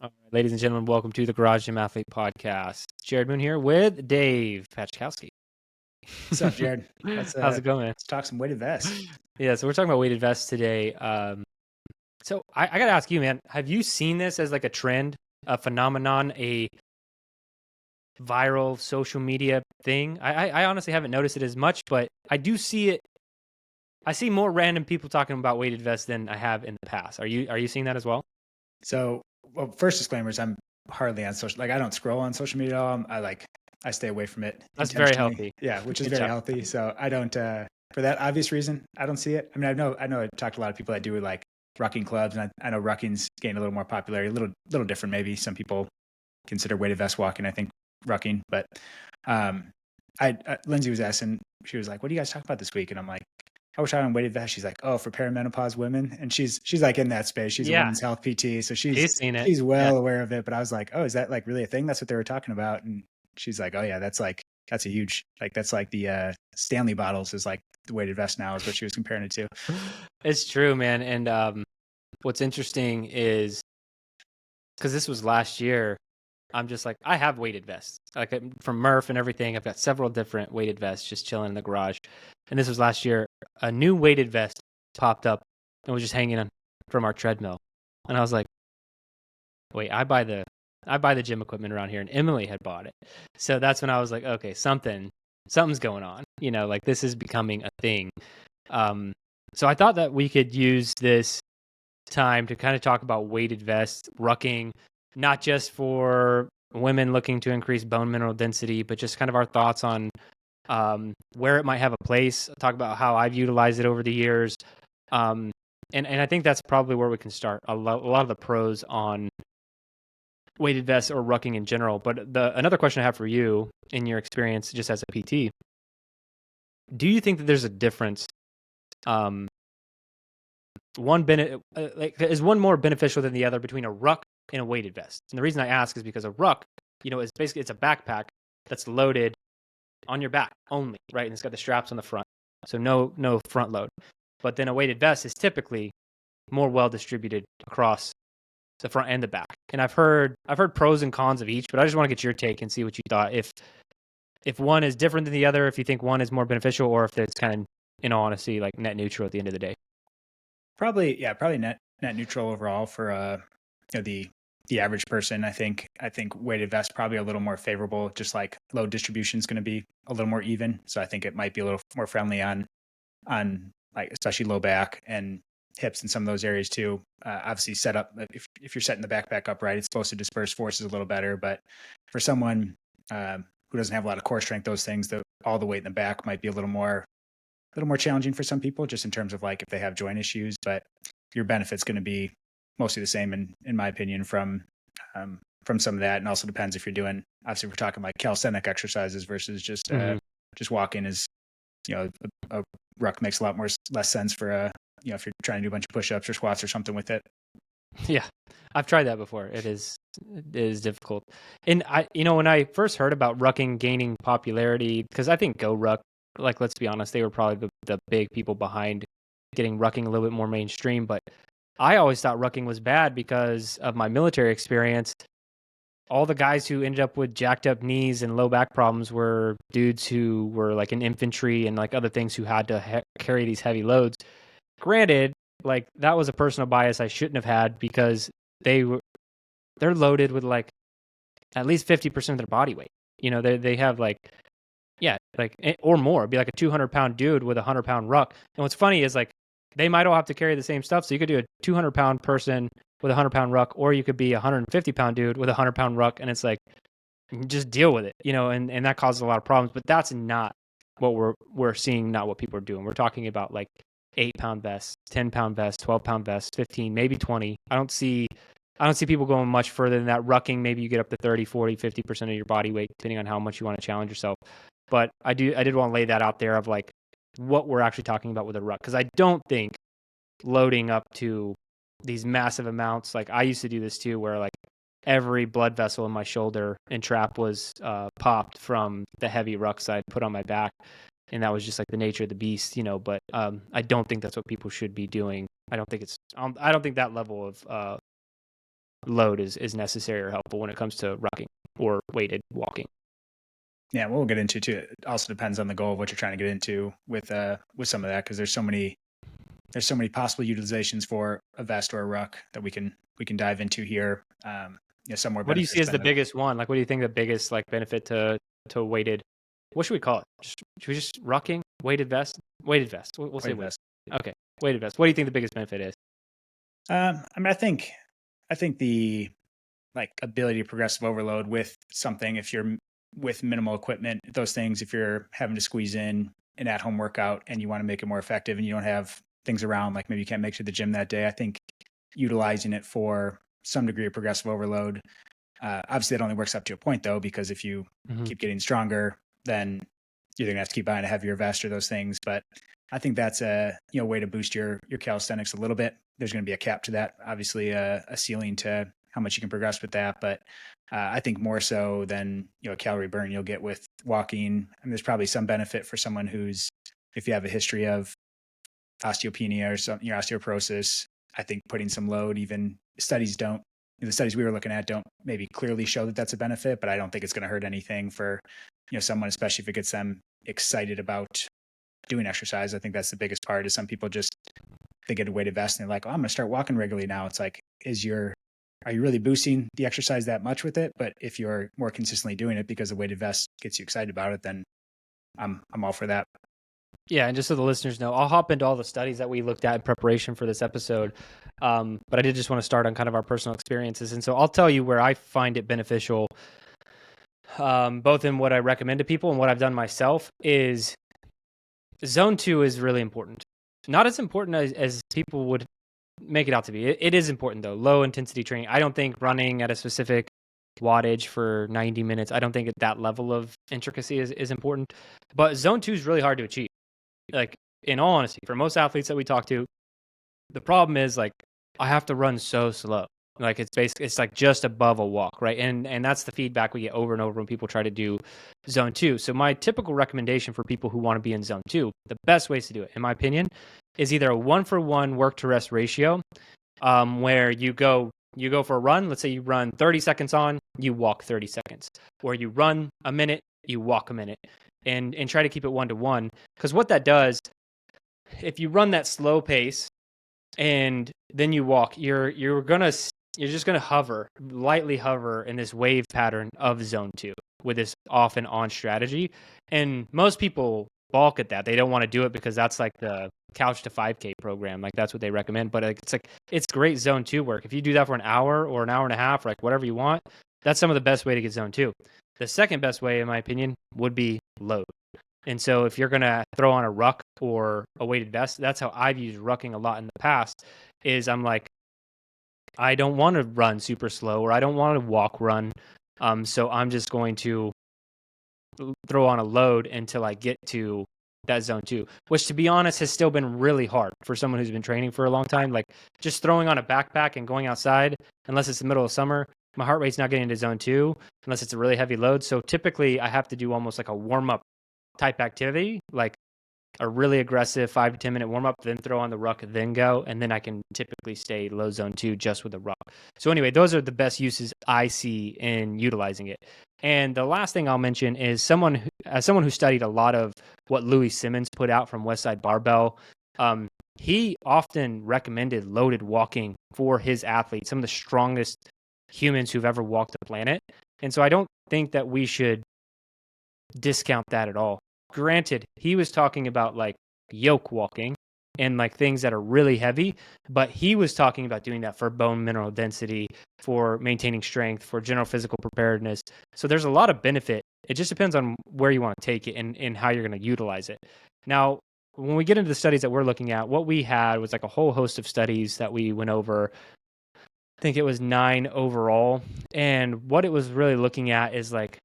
All right, ladies and gentlemen, welcome to the Garage Gym Athlete Podcast. Jared Moon here with Dave Pachkowski. What's up, Jared? Let's How's it going, man? let's talk some weighted vests. Yeah, so we're talking about weighted vests today. So I got to ask you, man, have you seen this as like a trend, a phenomenon, a viral social media thing? I honestly haven't noticed it as much, but I do see it. I see more random people talking about weighted vests than I have in the past. Are you seeing that as well? So, well, first disclaimer is I'm hardly on social. Like, I don't scroll on social media at all. I stay away from it That's very intentionally. healthy. Yeah, which is Good very job. healthy. So I don't for that obvious reason. I don't see it. I mean, I know. I talked to a lot of people that do like rucking clubs, and I know rucking's gained a little more popularity. A little different, maybe. Some people consider weighted vest walking. I think rucking, but um, Lindsay was asking. She was like, "What do you guys talk about this week?" And I'm like, I was talking on weighted vest. She's like, "Oh, for perimenopause women," and she's like in that space. She's a Yeah, women's health PT, so she's he's seen it. she's Yeah. well aware of it. But I was like, "Oh, is that like really a thing? That's what they were talking about?" And she's like, "Oh yeah, that's a huge that's like the Stanley bottles is like the weighted vest now is what she was comparing it to." It's true, man. And what's interesting is because this was last year, I'm just like, I have weighted vests, like from Murph and everything. I've got several different weighted vests just chilling in the garage. And this was last year. A new weighted vest popped up and was just hanging on from our treadmill. And I was like, wait, I buy the gym equipment around here, and Emily had bought it. So that's when I was like, okay, something's going on. Like this is becoming a thing. Um, so I thought that we could use this time to kind of talk about weighted vests, rucking, not just for women looking to increase bone mineral density, but just kind of our thoughts on where it might have a place. Talk about how I've utilized it over the years. Um, and I think that's probably where we can start. A lot of the pros on weighted vests or rucking in general. But another question I have for you, in your experience just as a PT, do you think that there's a difference? Um, is one more beneficial than the other between a ruck and a weighted vest? And the reason I ask is because a ruck, is basically it's a backpack that's loaded on your back only, right? And it's got the straps on the front, so no front load. But then a weighted vest is typically more well distributed across the front and the back. And I've heard pros and cons of each, but I just want to get your take and see what you thought. If one is different than the other, if you think one is more beneficial, or if it's kind of, in all honesty, like net neutral at the end of the day. Probably net neutral overall for the average person. I think weighted vest probably a little more favorable. Just like load distribution is going to be a little more even, so I think it might be a little more friendly on like especially low back and hips in some of those areas too. Obviously, set up if you're setting the backpack up right, it's supposed to disperse forces a little better. But for someone who doesn't have a lot of core strength, those things, all the weight in the back might be a little more challenging for some people, just in terms of like if they have joint issues. But your benefit's going to be mostly the same, in my opinion, from some of that. And also depends if you're doing, obviously, if we're talking like calisthenic exercises versus Mm-hmm. just walking is, a ruck makes a lot less sense for if you're trying to do a bunch of push-ups or squats or something with it. Yeah, I've tried that before. It is difficult. And when I first heard about rucking gaining popularity, because I think Go Ruck, like let's be honest, they were probably the big people behind getting rucking a little bit more mainstream. But I always thought rucking was bad because of my military experience. All the guys who ended up with jacked up knees and low back problems were dudes who were like in infantry and like other things who had to carry these heavy loads. Granted, like that was a personal bias I shouldn't have had because they're loaded with like at least 50% of their body weight. They have like, yeah, like or more. It'd be like a 200-pound dude with a 100-pound ruck. And what's funny is like they might all have to carry the same stuff. So you could do a 200-pound person with a 100-pound ruck, or you could be a 150-pound dude with a 100-pound ruck, and it's like just deal with it, and that causes a lot of problems. But that's not what we're seeing. Not what people are doing. We're talking about like 8-pound vests, 10-pound vests, 12-pound vests, 15, maybe 20. I don't see people going much further than that. Rucking, maybe you get up to 30, 40, 50% of your body weight, depending on how much you want to challenge yourself. But I did want to lay that out there of like what we're actually talking about with a ruck. Because I don't think loading up to these massive amounts, like I used to do this too, where like every blood vessel in my shoulder and trap was popped from the heavy rucks I'd put on my back. And that was just like the nature of the beast, but I don't think that's what people should be doing. I don't think that level of load is necessary or helpful when it comes to rucking or weighted walking. Yeah, we'll get into too. It also depends on the goal of what you're trying to get into with some of that, because there's so many possible utilizations for a vest or a ruck that we can dive into here. Some more. What do you see as the biggest one? Like, what do you think the biggest like benefit to weighted? What should we call it? Should we just rucking weighted vest? Weighted vest. We'll say weighted vest. Okay, weighted vest. What do you think the biggest benefit is? I mean, I think the like ability to progressive overload with something, if you're with minimal equipment, those things, if you're having to squeeze in an at-home workout and you want to make it more effective and you don't have things around, like maybe you can't make it to the gym that day, I think utilizing it for some degree of progressive overload. Obviously, that only works up to a point, though, because if you keep getting stronger, then you're going to have to keep buying a heavier vest or those things. But I think that's a way to boost your calisthenics a little bit. There's going to be a cap to that, obviously, a ceiling to how much you can progress with that. But I think more so than a calorie burn you'll get with walking. And there's probably some benefit for someone who's, if you have a history of osteopenia or some osteoporosis, I think putting some load, even the studies we were looking at don't maybe clearly show that that's a benefit, but I don't think it's going to hurt anything for someone, especially if it gets them excited about doing exercise. I think that's the biggest part. Is some people they get a weighted vest and they're like, oh, I'm going to start walking regularly now. It's like, are you really boosting the exercise that much with it? But if you're more consistently doing it because the weighted vest gets you excited about it, then I'm all for that. Yeah, and just so the listeners know, I'll hop into all the studies that we looked at in preparation for this episode. But I did just want to start on kind of our personal experiences. And so I'll tell you where I find it beneficial, both in what I recommend to people and what I've done myself, is zone 2 is really important. Not as important as people would make it out to be. It is important, though. Low intensity training. I don't think running at a specific wattage for 90 minutes, I don't think that level of intricacy is important. But zone 2 is really hard to achieve. Like, in all honesty, for most athletes that we talk to, the problem is like, I have to run so slow. Like it's like just above a walk, right? And that's the feedback we get over and over when people try to do zone 2. So my typical recommendation for people who want to be in zone 2, the best ways to do it, in my opinion, is either a 1-for-1 work to rest ratio, where you go for a run. Let's say you run 30 seconds on, you walk 30 seconds, or you run a minute, you walk a minute, and try to keep it 1-to-1. Because what that does, if you run that slow pace and then you walk, you're just gonna lightly hover in this wave pattern of zone 2 with this off and on strategy. And most people balk at that. They don't want to do it because that's like the couch to 5K program. Like that's what they recommend. But it's great zone 2 work. If you do that for an hour or an hour and a half, like whatever you want, that's some of the best way to get zone 2. The second best way, in my opinion, would be load. And so if you're going to throw on a ruck or a weighted vest, that's how I've used rucking a lot in the past, is I'm like, I don't want to run super slow, or I don't want to walk run. So I'm just going to throw on a load until I get to that zone 2, which, to be honest, has still been really hard for someone who's been training for a long time. Like just throwing on a backpack and going outside, unless it's the middle of summer, my heart rate's not getting into zone 2 unless it's a really heavy load. So typically I have to do almost like a warm-up type activity, like a really aggressive 5 to 10 minute warm up, then throw on the ruck, then go, and then I can typically stay low zone 2 just with the ruck. So anyway, those are the best uses I see in utilizing it. And the last thing I'll mention is someone who studied a lot of what Louis Simmons put out from Westside Barbell. He often recommended loaded walking for his athletes, some of the strongest humans who've ever walked the planet. And so I don't think that we should discount that at all. Granted, he was talking about like yoke walking and like things that are really heavy, but he was talking about doing that for bone mineral density, for maintaining strength, for general physical preparedness. So there's a lot of benefit. It just depends on where you want to take it and how you're going to utilize it. Now, when we get into the studies that we're looking at, what we had was like a whole host of studies that we went over. I think it was 9 overall. And what it was really looking at is like,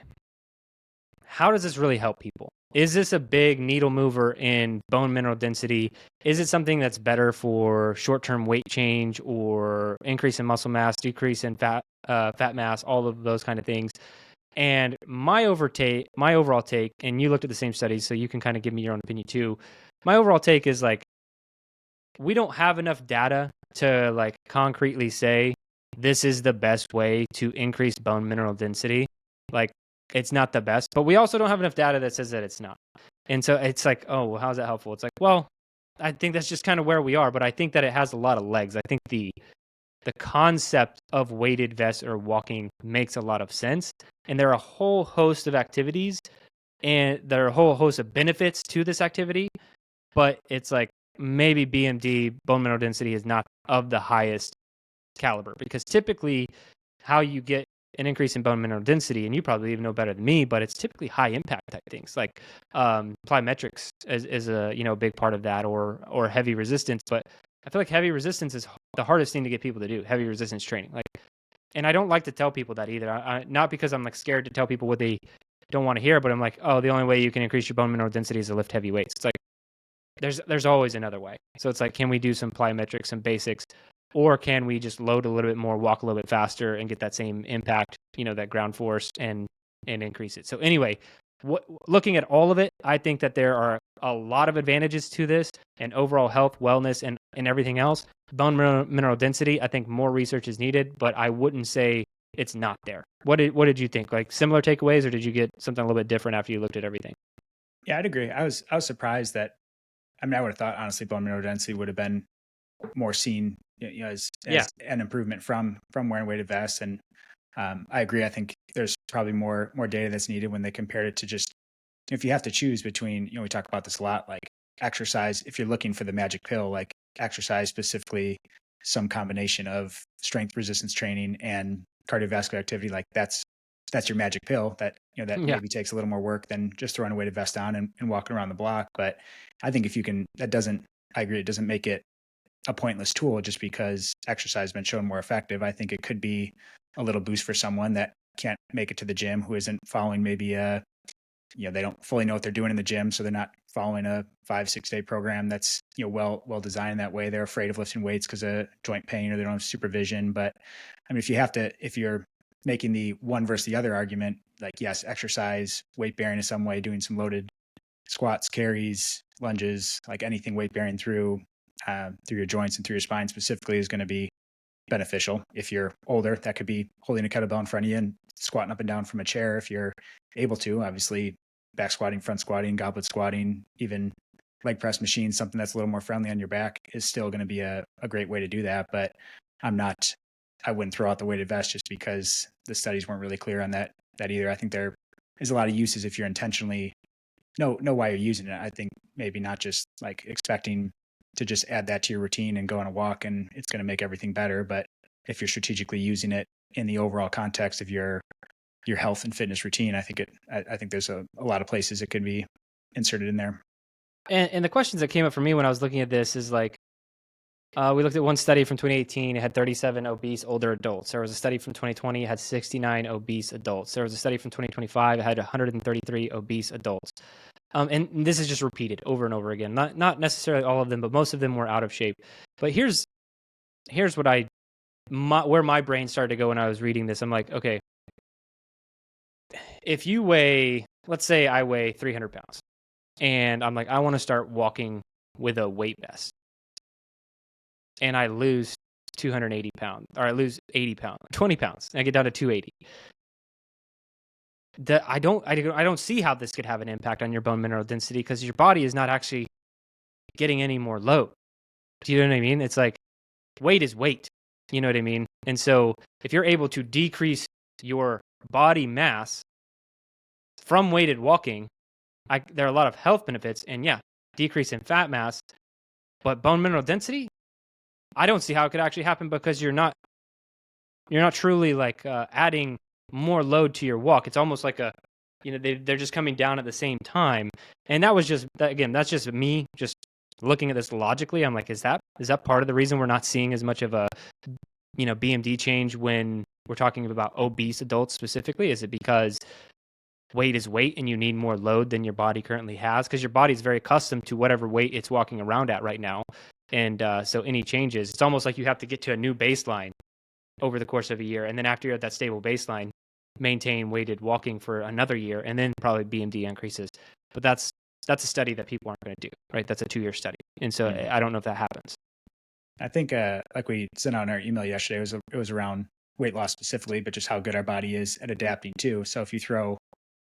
how does this really help people? Is this a big needle mover in bone mineral density? Is it something that's better for short-term weight change or increase in muscle mass, decrease in fat mass, all of those kind of things? And my overall take, and you looked at the same studies, so you can kind of give me your own opinion too. My overall take is like, we don't have enough data to like concretely say this is the best way to increase bone mineral density. Like, it's not the best, but we also don't have enough data that says that it's not. And so it's like, oh, well, how's that helpful? It's like, well, I think that's just kind of where we are, but I think that it has a lot of legs. I think the concept of weighted vests or walking makes a lot of sense. And there are a whole host of activities and there are a whole host of benefits to this activity, but it's like maybe BMD, bone mineral density, is not of the highest caliber, because typically how you get an increase in bone mineral density, and you probably even know better than me, but it's typically high impact type things like plyometrics is a big part of that, or heavy resistance. But I feel like heavy resistance is the hardest thing to get people to do, heavy resistance training. Like, and I don't like to tell people that either. Not because I'm like scared to tell people what they don't want to hear, but I'm like, oh, the only way you can increase your bone mineral density is to lift heavy weights. It's like there's always another way. So it's like, can we do some plyometrics, some basics, or can we just load a little bit more, walk a little bit faster, and get that same impact, that ground force, and increase it? So anyway, looking at all of it, I think that there are a lot of advantages to this, and overall health, wellness, and everything else. Bone mineral density, I think more research is needed, but I wouldn't say it's not there. What did you think? Like, similar takeaways, or did you get something a little bit different after you looked at everything? Yeah, I'd agree. I was surprised that, I mean, I would have thought, honestly, bone mineral density would have been more seen, as an improvement from wearing weighted vests. And I agree. I think there's probably more data that's needed when they compared it to just, if you have to choose between, we talk about this a lot, like exercise, if you're looking for the magic pill, like exercise, specifically some combination of strength resistance training and cardiovascular activity, like that's your magic pill that, that maybe takes a little more work than just throwing a weighted vest on and walking around the block. But I think if you can, I agree, it doesn't make it a pointless tool just because exercise has been shown more effective. I think it could be a little boost for someone that can't make it to the gym, who isn't following maybe they don't fully know what they're doing in the gym. So they're not following a 5-6 day program that's, well designed that way. They're afraid of lifting weights because of joint pain, or they don't have supervision. But I mean, if you're making the one versus the other argument, like, yes, exercise, weight bearing in some way, doing some loaded squats, carries, lunges, like anything weight bearing through your joints and through your spine specifically is going to be beneficial. If you're older, that could be holding a kettlebell in front of you and squatting up and down from a chair if you're able to. Obviously, back squatting, front squatting, goblet squatting, even leg press machines, something that's a little more friendly on your back, is still going to be a great way to do that. But I wouldn't throw out the weighted vest just because the studies weren't really clear on that either. I think there is a lot of uses if you're intentionally know why you're using it. I think maybe not just like expecting to just add that to your routine and go on a walk and it's going to make everything better. But if you're strategically using it in the overall context of your health and fitness routine, I think there's a lot of places it could be inserted in there. And the questions that came up for me when I was looking at this is like, we looked at one study from 2018. It had 37 obese older adults. There was a study from 2020. It had 69 obese adults. There was a study from 2025. It had 133 obese adults. And this is just repeated over and over again. Not necessarily all of them, but most of them were out of shape. But here's what where my brain started to go when I was reading this. I'm like, okay, if you weigh, let's say I weigh 300 pounds, and I'm like, I want to start walking with a weight vest, and I lose 280 pounds, or I lose 80 pounds, 20 pounds, and I get down to 280. I don't see how this could have an impact on your bone mineral density, because your body is not actually getting any more load. Do you know what I mean? It's like, weight is weight. You know what I mean? And so if you're able to decrease your body mass from weighted walking, there are a lot of health benefits, and decrease in fat mass, but bone mineral density, I don't see how it could actually happen, because you're not truly like adding more load to your walk. It's almost like they're just coming down at the same time. And that was just, again, that's just me just looking at this logically. I'm like, is that part of the reason we're not seeing as much of a BMD change when we're talking about obese adults specifically? Is it because weight is weight and you need more load than your body currently has? Because your body is very accustomed to whatever weight it's walking around at right now. And so any changes, it's almost like you have to get to a new baseline over the course of a year. And then after you're at that stable baseline, maintain weighted walking for another year, and then probably BMD increases. But that's a study that people aren't going to do, right? That's a 2-year study. And so I don't know if that happens. I think like we sent out in our email yesterday, it was around weight loss specifically, but just how good our body is at adapting too. So if you throw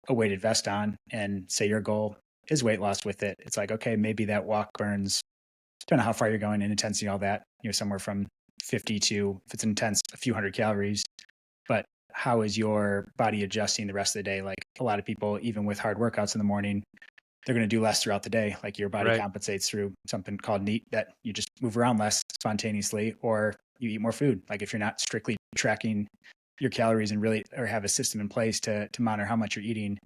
a weighted vest on and say your goal is weight loss with it, it's like, okay, maybe that walk burns, depending on how far you're going in intensity, all that, somewhere from 50 to, if it's intense, a few hundred calories. But how is your body adjusting the rest of the day? Like a lot of people, even with hard workouts in the morning, they're going to do less throughout the day. Like your body Right. compensates through something called NEAT, that you just move around less spontaneously, or you eat more food. Like if you're not strictly tracking your calories and really, or have a system in place to monitor how much you're eating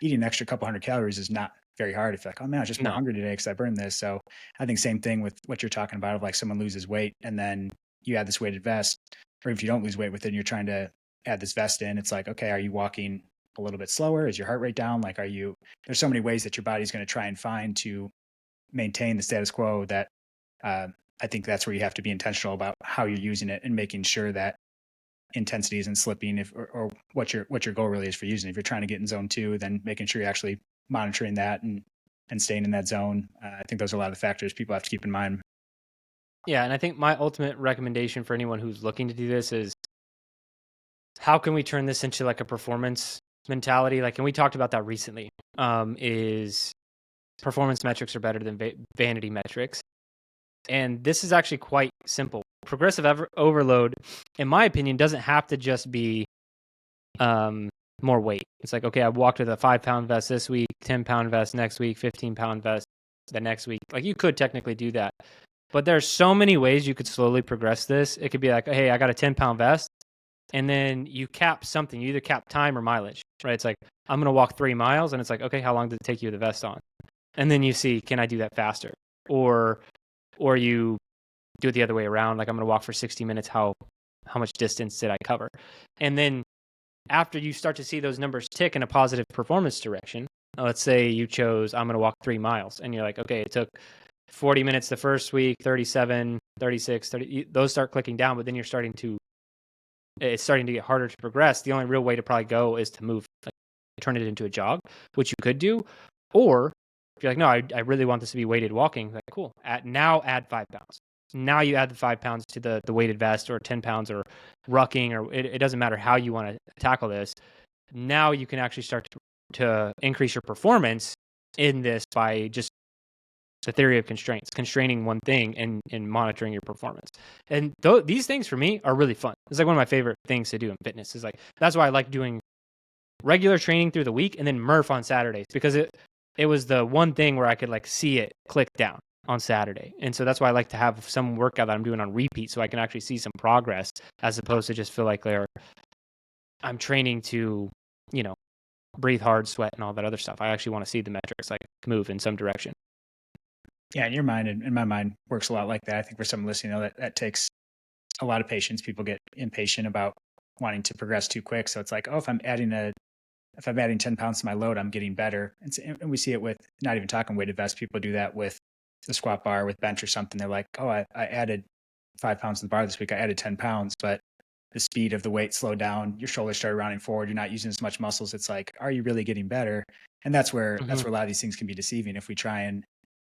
an extra couple hundred calories is not very hard. If you're like, oh man, I was just more No. hungry today because I burned this. So I think same thing with what you're talking about of like someone loses weight and then you add this weighted vest, or if you don't lose weight with it and you're trying to add this vest in, it's like, okay, are you walking a little bit slower? Is your heart rate down? Like, there's so many ways that your body's going to try and find to maintain the status quo that I think that's where you have to be intentional about how you're using it and making sure that intensity isn't slipping, or what your goal really is for using. If you're trying to get in zone 2, then making sure you're actually monitoring that and staying in that zone. I think those are a lot of factors people have to keep in mind. Yeah, and I think my ultimate recommendation for anyone who's looking to do this is, how can we turn this into like a performance mentality? Like, and we talked about that recently, is performance metrics are better than vanity metrics. And this is actually quite simple. Progressive overload, in my opinion, doesn't have to just be more weight. It's like, okay, I walked with a 5-pound vest this week, 10-pound vest next week, 15-pound vest the next week. Like, you could technically do that. But there's so many ways you could slowly progress this. It could be like, hey, I got a 10-pound vest. And then you cap something. You either cap time or mileage, right? It's like, I'm going to walk 3 miles. And it's like, okay, how long did it take you with the vest on? And then you see, can I do that faster? Or you do it the other way around. Like, I'm going to walk for 60 minutes. How much distance did I cover? And then after you start to see those numbers tick in a positive performance direction, let's say you chose, I'm going to walk 3 miles. And you're like, okay, it took 40 minutes the first week, 37, 36, 30. Those start clicking down, but then it's starting to get harder to progress. The only real way to probably go is to move, like, turn it into a jog, which you could do. Or if you're like, no, I really want this to be weighted walking, like, cool. Add 5 pounds. Now you add the 5 pounds to the weighted vest, or 10 pounds, or rucking, or it doesn't matter how you want to tackle this. Now you can actually start to increase your performance in this by just the theory of constraining one thing and monitoring your performance. And these things for me are really fun. It's like one of my favorite things to do in fitness. Is like, that's why I like doing regular training through the week and then Murph on Saturdays, because it was the one thing where I could like see it click down on Saturday. And so that's why I like to have some workout that I'm doing on repeat, so I can actually see some progress, as opposed to just feel like I'm training to, breathe hard, sweat, and all that other stuff. I actually want to see the metrics like move in some direction. Yeah, in your mind and in my mind works a lot like that. I think for someone listening, that takes a lot of patience. People get impatient about wanting to progress too quick. So it's like, oh, if I'm adding 10 pounds to my load, I'm getting better. And we see it with, not even talking weighted vests, people do that with the squat bar, with bench or something. They're like, oh, I added 5 pounds to the bar this week. I added 10 pounds, but the speed of the weight slowed down. Your shoulders started rounding forward. You're not using as much muscles. It's like, are you really getting better? And that's where a lot of these things can be deceiving. If we try and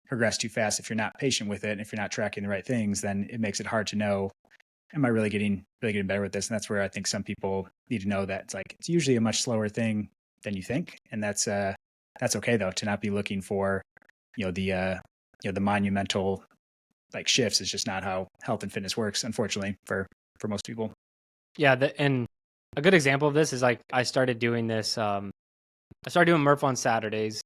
progress too fast, if you're not patient with it, and if you're not tracking the right things, then it makes it hard to know, am I really getting better with this? And that's where I think some people need to know that it's like, it's usually a much slower thing than you think. And that's okay though, to not be looking for, the monumental like shifts. Is just not how health and fitness works, unfortunately, for most people. Yeah. And a good example of this is, like, I started doing this. I started doing Murph on Saturdays,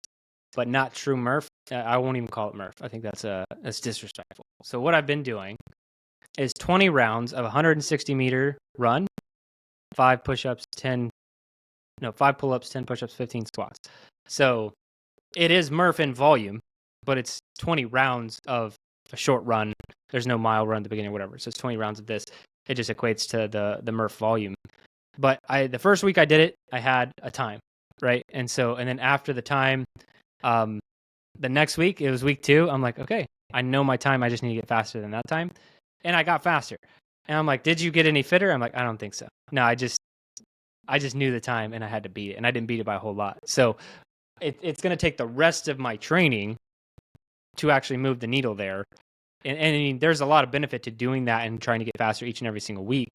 but not true Murph. I won't even call it Murph. I think that's disrespectful. So what I've been doing is 20 rounds of 160-meter run, 5 push-ups, 5 pull-ups, 10 push-ups, 15 squats. So it is Murph in volume, but it's 20 rounds of a short run. There's no mile run at the beginning or whatever. So it's 20 rounds of this. It just equates to the Murph volume. But the first week I did it, I had a time, right? And then after the time, the next week, it was week 2. I'm like, okay, I know my time. I just need to get faster than that time. And I got faster. And I'm like, did you get any fitter? I'm like, I don't think so. No, I just knew the time and I had to beat it. And I didn't beat it by a whole lot. So it's going to take the rest of my training to actually move the needle there. And I mean, there's a lot of benefit to doing that and trying to get faster each and every single week.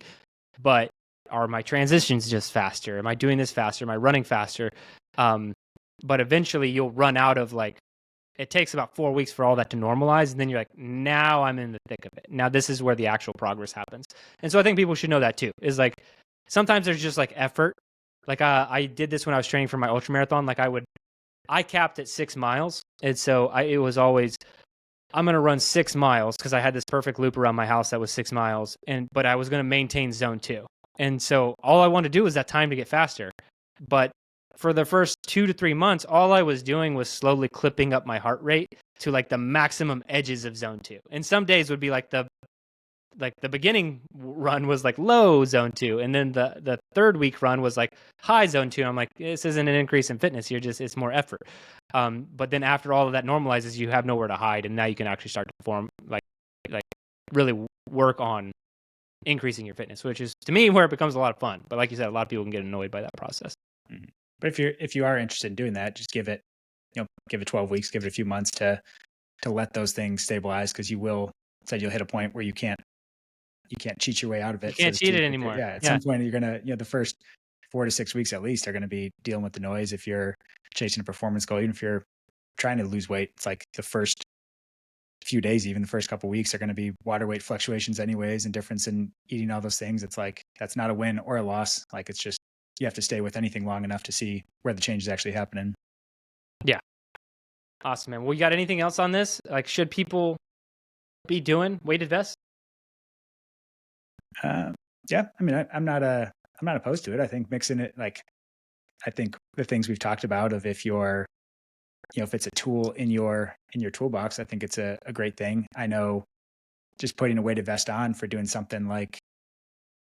But are my transitions just faster? Am I doing this faster? Am I running faster? But eventually you'll run out of like, it takes about 4 weeks for all that to normalize. And then you're like, now I'm in the thick of it. Now this is where the actual progress happens. And so I think people should know that too, is like, sometimes there's just like effort. Like I did this when I was training for my ultramarathon. Like I capped at 6 miles. And so it was always, I'm going to run 6 miles because I had this perfect loop around my house that was 6 miles. But I was going to maintain zone 2. And so all I wanted to do was that time to get faster. But for the first 2 to 3 months, all I was doing was slowly clipping up my heart rate to like the maximum edges of zone 2. And some days would be like the beginning run was like low zone 2. And then the third week run was like high zone 2. I'm like, this isn't an increase in fitness. It's more effort. But then after all of that normalizes, you have nowhere to hide. And now you can actually start to perform like really work on increasing your fitness, which is to me where it becomes a lot of fun. But like you said, a lot of people can get annoyed by that process. Mm-hmm. But if you are interested in doing that, just give it 12 weeks, give it a few months to let those things stabilize, because you'll hit a point where you can't cheat your way out of it. You can't cheat it anymore. Yeah, at some point you're gonna, the first 4 to 6 weeks at least are gonna be dealing with the noise. If you're chasing a performance goal, even if you're trying to lose weight, it's like the first few days, even the first couple of weeks, are going to be water weight fluctuations anyways, and difference in eating all those things. It's like, that's not a win or a loss. Like, it's just, you have to stay with anything long enough to see where the change is actually happening. Yeah. Awesome, man. Well, you got anything else on this? Like, should people be doing weighted vests? Yeah. I mean, I'm not opposed to it. I think mixing it, like, I think the things we've talked about of if you're, if it's a tool in your toolbox, I think it's a great thing. I know just putting a weighted vest on for doing something like,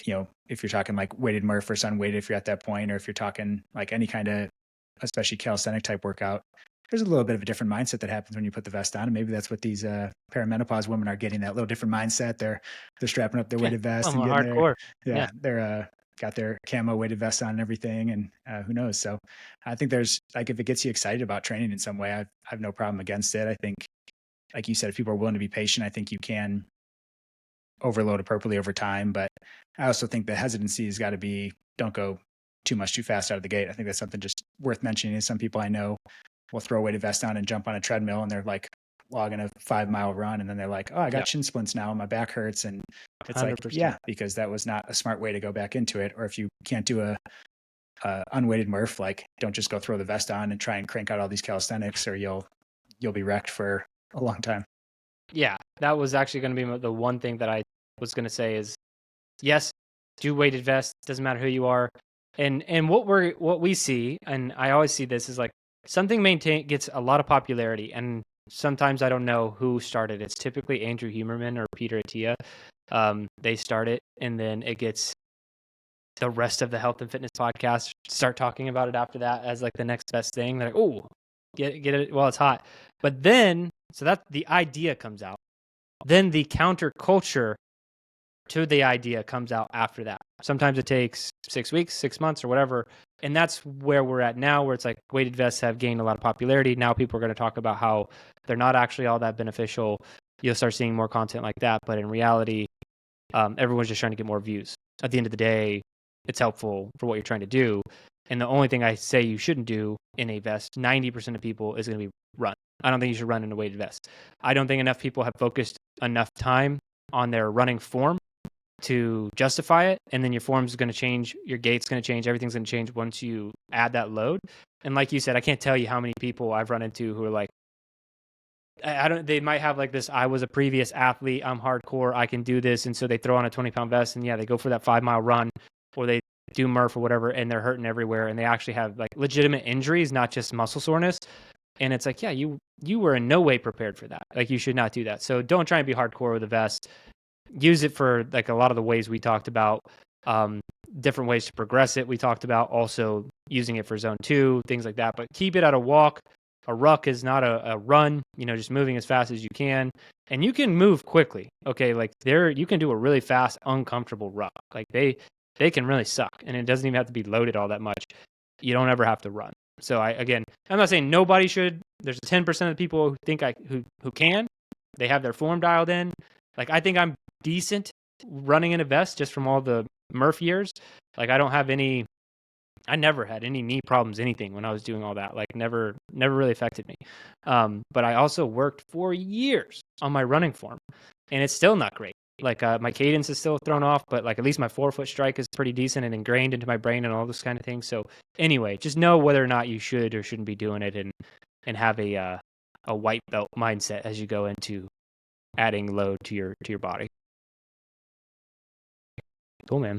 if you're talking like weighted Murph or unweighted, if you're at that point, or if you're talking like any kind of, especially calisthenic type workout, there's a little bit of a different mindset that happens when you put the vest on. And maybe that's what these perimenopause women are getting, that little different mindset. They're strapping up their weighted vest and getting hardcore. They're got their camo weighted vest on and everything, and who knows. So I think there's, like, if it gets you excited about training in some way, I have no problem against it. I think, like you said, if people are willing to be patient, I think you can overload appropriately over time. But I also think the hesitancy has got to be, don't go too much too fast out of the gate. I think that's something just worth mentioning. Some people I know will throw a weighted vest on and jump on a treadmill, and they're like logging a 5-mile run, and then they're like, oh, I got shin splints now and my back hurts. And it's 100%. Like, yeah, because that was not a smart way to go back into it. Or if you can't do a unweighted Murph, like, don't just go throw the vest on and try and crank out all these calisthenics, or you'll be wrecked for a long time. Yeah, that was actually going to be the one thing that I was going to say is, yes, do weighted vests. Doesn't matter who you are. And what we see, and I always see this, is like something gets a lot of popularity, and sometimes I don't know who started. It's typically Andrew Huberman or Peter Attia. They start it, and then it gets the rest of the health and fitness podcast start talking about it after that as like the next best thing. They're like, oh, get it while it's hot. But then, so that the idea comes out. Then the counterculture to the idea comes out after that. Sometimes it takes 6 weeks, 6 months, or whatever. And that's where we're at now, where it's like weighted vests have gained a lot of popularity. Now people are going to talk about how they're not actually all that beneficial. You'll start seeing more content like that. But in reality, everyone's just trying to get more views. At the end of the day, it's helpful for what you're trying to do. And the only thing I say you shouldn't do in a vest, 90% of people, is going to be run. I don't think you should run in a weighted vest. I don't think enough people have focused enough time on their running form to justify it. And then your form's going to change, your gait's going to change, everything's going to change once you add that load. And like you said, I can't tell you how many people I've run into who are like, they might have like this, I was a previous athlete, I'm hardcore, I can do this. And so they throw on a 20-pound vest and they go for that 5-mile run, or they do Murph or whatever, and they're hurting everywhere. And they actually have like legitimate injuries, not just muscle soreness. And it's like, yeah, you were in no way prepared for that. Like, you should not do that. So don't try and be hardcore with a vest. Use it for like a lot of the ways we talked about, different ways to progress it. We talked about also using it for zone 2, things like that, but keep it at a walk. A ruck is not a run, just moving as fast as you can, and you can move quickly. Okay. Like you can do a really fast, uncomfortable ruck. Like they can really suck, and it doesn't even have to be loaded all that much. You don't ever have to run. So I'm not saying nobody should. There's 10% of the people who think who can, They have their form dialed in. Like, I think I'm decent running in a vest just from all the Murph years. Like, I never had any knee problems, anything when I was doing all that. Like, never really affected me. But I also worked for years on my running form, and it's still not great. Like, my cadence is still thrown off, but like at least my forefoot strike is pretty decent and ingrained into my brain and all this kind of thing. So anyway, just know whether or not you should or shouldn't be doing it, and have a white belt mindset as you go into adding load to your body. Cool, man.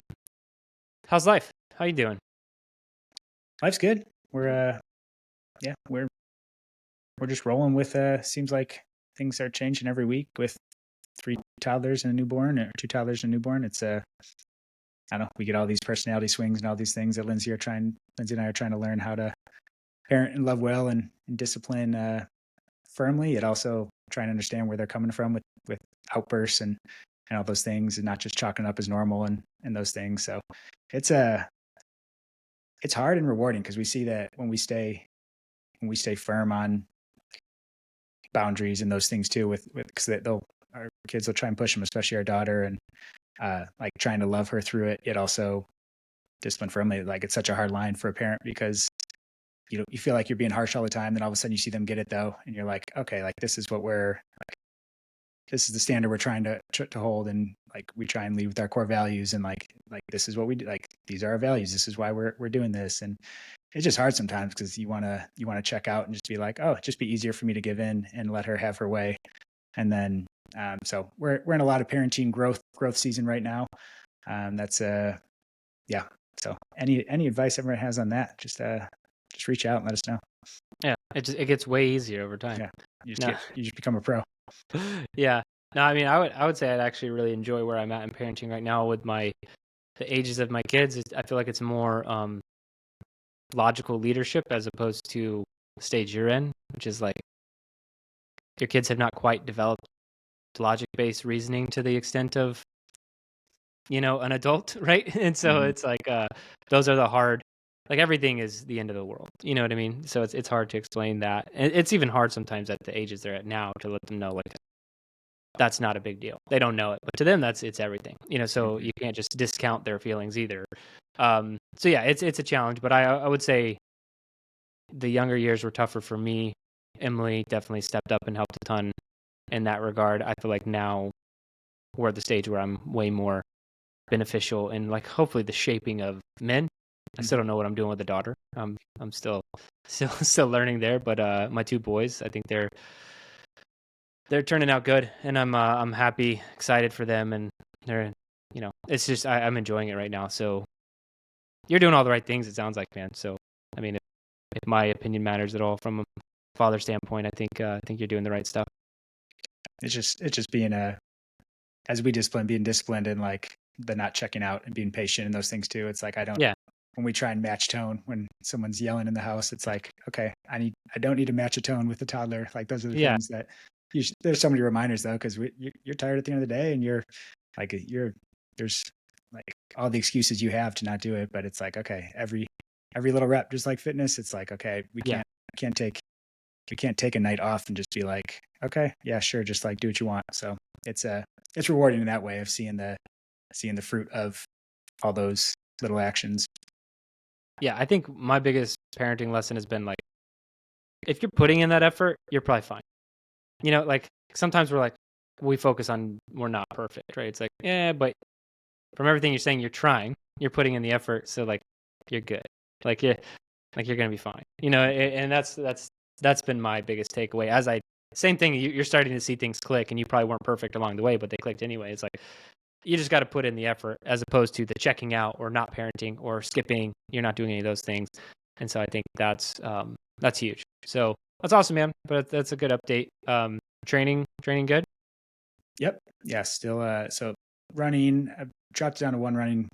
How's life? How you doing? Life's good. We're just rolling with. Seems like things are changing every week with 3 toddlers and a newborn, or 2 toddlers and a newborn. It's I don't know. We get all these personality swings and all these things that Lindsay and I are trying to learn how to parent and love well and discipline firmly. Yet also trying to understand where they're coming from with outbursts and all those things, and not just chalking up as normal and those things. So it's hard and rewarding, because we see that when we stay firm on boundaries and those things too, because our kids will try and push them, especially our daughter, and like trying to love her through it, yet also discipline firmly. Like, it's such a hard line for a parent, because you feel like you're being harsh all the time, then all of a sudden you see them get it though, and you're like, okay, like this is the standard we're trying to hold, and like we try and lead with our core values, and like this is what we do, like these are our values, this is why we're doing this. And it's just hard sometimes, because you want to check out and just be like, oh, it'd just be easier for me to give in and let her have her way. And then so we're in a lot of parenting growth season right now. That's yeah. So any advice everyone has on that, just reach out and let us know. Yeah, it gets way easier over time. Yeah, you just become a pro. Yeah. No, I mean, I would say I'd actually really enjoy where I'm at in parenting right now with the ages of my kids. I feel like it's more logical leadership as opposed to the stage you're in, which is like your kids have not quite developed logic-based reasoning to the extent of, an adult, right? And so it's like those are the hard, like everything is the end of the world. You know what I mean? So it's hard to explain that. And it's even hard sometimes at the ages they're at now to let them know, like, that's not a big deal. They don't know it, but to them it's everything. So you can't just discount their feelings either. So yeah, it's a challenge, but I would say the younger years were tougher for me. Emily definitely stepped up and helped a ton in that regard. I feel like now we're at the stage where I'm way more beneficial in, like, hopefully the shaping of men. I still don't know what I'm doing with the daughter. I'm still learning there, but my 2 boys, I think they're turning out good, and I'm happy, excited for them, and they're, it's just I'm enjoying it right now. So you're doing all the right things, it sounds like, man. So I mean, if my opinion matters at all from a father standpoint, I think you're doing the right stuff. It's just being as we being disciplined, and like the not checking out and being patient and those things too. It's like when we try and match tone when someone's yelling in the house, it's like, okay, I don't need to match a tone with the toddler. Like, those are the things that there's so many reminders though, because you're tired at the end of the day, and there's like all the excuses you have to not do it, but it's like, okay, every little rep, just like fitness, it's like, okay, we can't take a night off and just be like, okay, yeah, sure, just like do what you want. So it's rewarding in that way of seeing the fruit of all those little actions. Yeah, I think my biggest parenting lesson has been, like, if you're putting in that effort, you're probably fine. Like, sometimes we focus on we're not perfect, right? It's like, yeah, but from everything you're saying, you're trying, you're putting in the effort, so like you're good. Like, you're gonna be fine. And that's been my biggest takeaway. Same thing, you're starting to see things click, and you probably weren't perfect along the way, but they clicked anyway. It's like, you just got to put in the effort, as opposed to the checking out or not parenting or skipping. You're not doing any of those things. And so I think that's huge. So that's awesome, man. But that's a good update. Training good? Yep. Yeah. Still, so running, I've dropped down to one running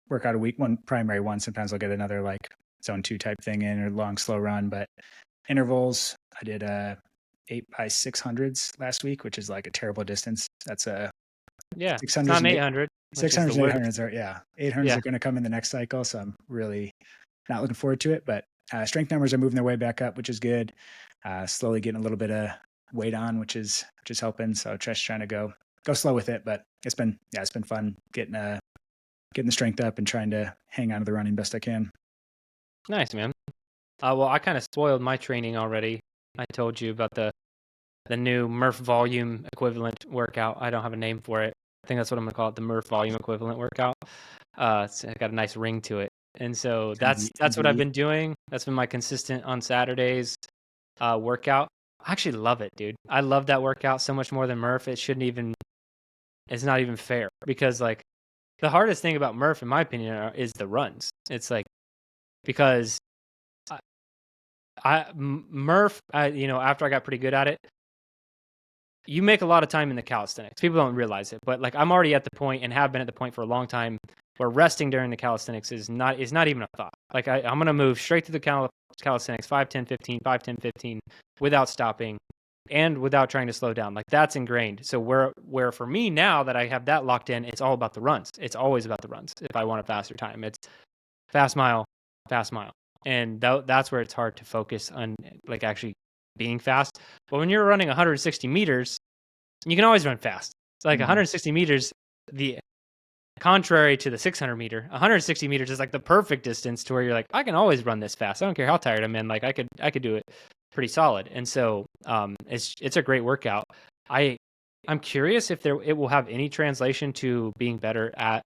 workout a week, one primary one. Sometimes I'll get another like zone 2 type thing in, or long, slow run. But intervals, I did 8x600s last week, which is like a terrible distance. That's 600. It's not 800. 600 and 800s are 800s are going to come in the next cycle. So I'm really not looking forward to it. But strength numbers are moving their way back up, which is good. Slowly getting a little bit of weight on, which is helping. So just trying to go slow with it, but it's been fun getting the strength up and trying to hang on to the running best I can. Nice, man. Well, I kind of spoiled my training already. I told you about the new Murph volume equivalent workout. I don't have a name for it. I think that's what I'm gonna call it, the Murph volume equivalent workout. It's got a nice ring to it, and so that's what I've been doing. That's been my consistent on Saturdays workout. I actually love it, dude. I love that workout so much more than Murph. It's not even fair, because like the hardest thing about Murph, in my opinion, is the runs. It's like, because Murph, after I got pretty good at it, you make a lot of time in the calisthenics. People don't realize it, but like I'm already at the point, and have been at the point for a long time, where resting during the calisthenics is not even a thought. Like I'm going to move straight to the calisthenics, 5, 10, 15, 5, 10, 15, without stopping and without trying to slow down. Like that's ingrained. So where for me, now that I have that locked in, it's all about the runs. It's always about the runs. If I want a faster time, it's fast mile. And that's where it's hard to focus on like actually being fast. But when you're running 160 meters, you can always run fast. It's like 160 meters, the contrary to the 600 meter, 160 meters is like the perfect distance to where you're like, I can always run this fast. I don't care how tired I'm in. Like I could do it pretty solid. And so it's a great workout. I'm curious if it will have any translation to being better at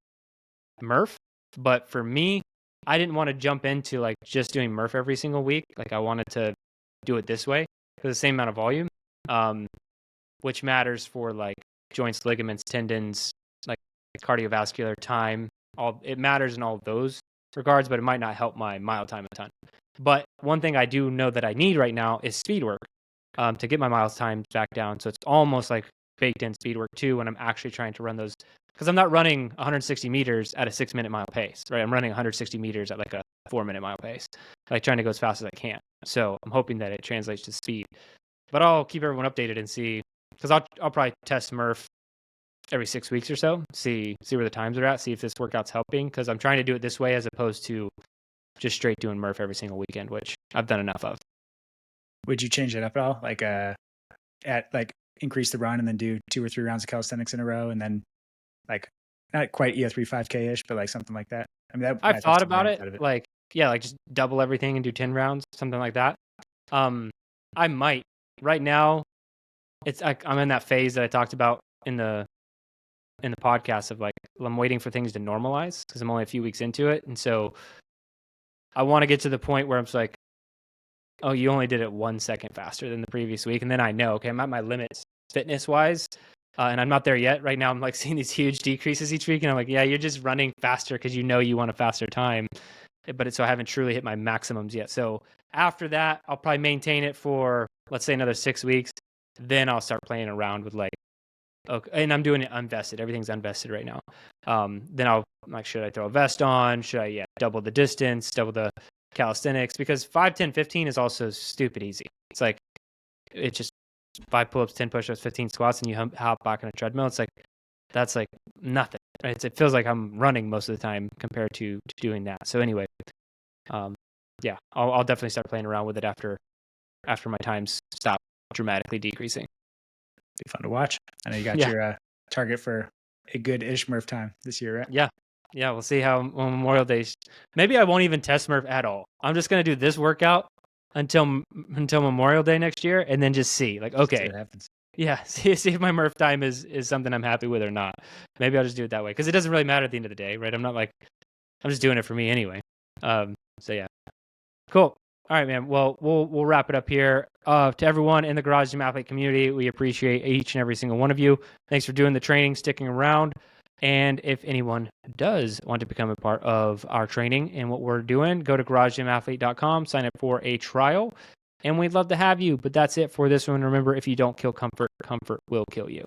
Murph. But for me, I didn't want to jump into like just doing Murph every single week. Like I wanted to do it this way for the same amount of volume, which matters for like joints, ligaments, tendons, like cardiovascular time. It matters in all of those regards, but it might not help my mile time a ton. But one thing I do know that I need right now is speed work to get my miles time back down. So it's almost like baked in speed work too when I'm actually trying to run those, because I'm not running 160 meters at a 6-minute mile pace, right? I'm running 160 meters at like a 4-minute mile pace, like trying to go as fast as I can. So I'm hoping that it translates to speed. But I'll keep everyone updated and see, because I'll probably test Murph every 6 weeks or so, see where the times are at, see if this workout's helping, because I'm trying to do it this way as opposed to just straight doing Murph every single weekend, which I've done enough of. Would you change it up at all? Like increase the run and then do 2 or 3 rounds of calisthenics in a row, and then like not quite EO3 5K ish, but like something like that. I mean, I've thought about it. Like just double everything and do 10 rounds, something like that. I might. Right now, I'm in that phase that I talked about in the podcast of like I'm waiting for things to normalize because I'm only a few weeks into it, and so I want to get to the point where I'm just like, oh, you only did it 1 second faster than the previous week, and then I know, okay, I'm at my limits fitness wise, and I'm not there yet. Right now, I'm like seeing these huge decreases each week, and I'm like, yeah, you're just running faster because you want a faster time, but so I haven't truly hit my maximums yet. So after that, I'll probably maintain it for, let's say, another 6 weeks. Then I'll start playing around with like, okay, and I'm doing it unvested. Everything's unvested right now. Then I'll like, should I throw a vest on? Should I double the distance, double the calisthenics? Because 5, 10, 15 is also stupid easy. It's like, it's just 5 pull-ups, 10 push-ups, 15 squats, and you hop back on a treadmill. It's like, that's like nothing. Right? It feels like I'm running most of the time compared to doing that. So anyway, I'll definitely start playing around with it after my times stop dramatically decreasing. Be fun to watch. I know you got your target for a good-ish Murph time this year, right? Yeah, we'll see how Memorial Day. Maybe I won't even test Murph at all. I'm just gonna do this workout until Memorial Day next year, and then just see. Like, okay, see what happens. Yeah, see if my Murph time is something I'm happy with or not. Maybe I'll just do it that way, because it doesn't really matter at the end of the day, right? I'm just doing it for me anyway. So yeah, cool. All right, man. Well, we'll wrap it up here. To everyone in the Garage Gym Athlete community, we appreciate each and every single one of you. Thanks for doing the training, sticking around. And if anyone does want to become a part of our training and what we're doing, go to garagegymathlete.com, sign up for a trial, and we'd love to have you. But that's it for this one. Remember, if you don't kill comfort, comfort will kill you.